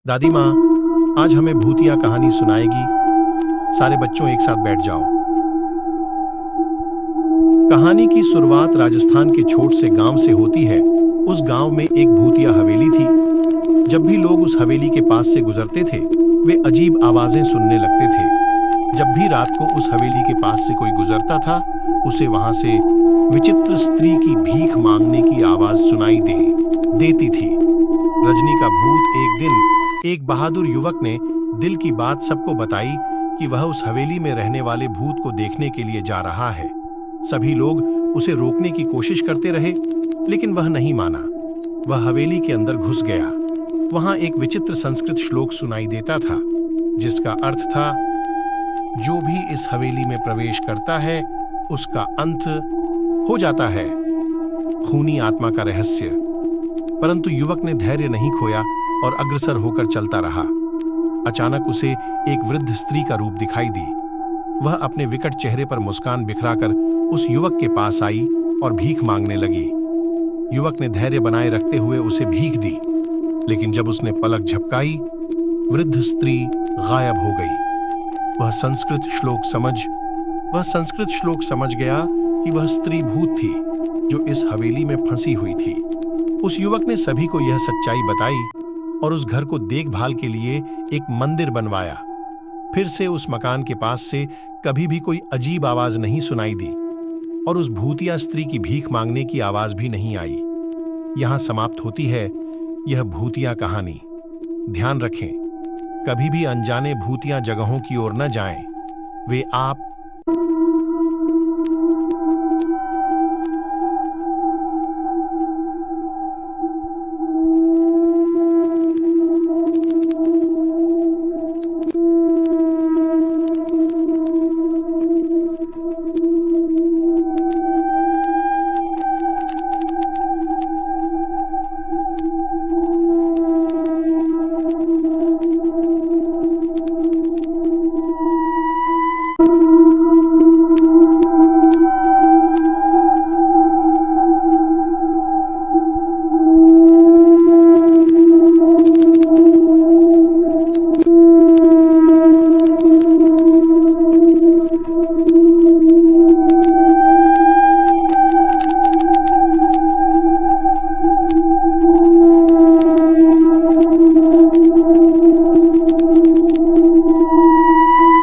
दादी माँ आज हमें भूतिया कहानी सुनाएगी। सारे बच्चों एक साथ बैठ जाओ। कहानी की शुरुआत राजस्थान के छोट से गांव से होती है। उस गांव में एक भूतिया हवेली थी। जब भी लोग उस हवेली के पास से गुजरते थे वे अजीब आवाजें सुनने लगते थे। जब भी रात को उस हवेली के पास से कोई गुजरता था उसे वहां से विचित्र स्त्री की भीख मांगने की आवाज सुनाई देती थी। रजनी का भूत एक दिन एक बहादुर युवक ने दिल की बात सबको बताई कि वह उस हवेली में रहने वाले भूत को देखने के लिए जा रहा है। सभी लोग उसे रोकने की कोशिश करते रहे लेकिन वह नहीं माना। वह हवेली के अंदर घुस गया। वहां एक विचित्र संस्कृत श्लोक सुनाई देता था जिसका अर्थ था, जो भी इस हवेली में प्रवेश करता है उसका अंत हो जाता है। खूनी आत्मा का रहस्य। परंतु युवक ने धैर्य नहीं खोया और अग्रसर होकर चलता रहा। अचानक उसे एक वृद्ध स्त्री का रूप दिखाई दी। वह अपने विकट चेहरे पर मुस्कान बिखराकर उस युवक के पास आई और भीख मांगने लगी। युवक ने धैर्य बनाए रखते हुए उसे भीख दी, लेकिन जब उसने पलक झपकाई वृद्ध स्त्री गायब हो गई। वह संस्कृत श्लोक समझ गया कि वह स्त्री भूत थी जो इस हवेली में फंसी हुई थी। उस युवक ने सभी को यह सच्चाई बताई और उस घर को देखभाल के लिए एक मंदिर बनवाया। फिर से उस मकान के पास से कभी भी कोई अजीब आवाज नहीं सुनाई दी और उस भूतिया स्त्री की भीख मांगने की आवाज भी नहीं आई। यहां समाप्त होती है यह भूतिया कहानी। ध्यान रखें, कभी भी अनजाने भूतिया जगहों की ओर न जाएं। वे आप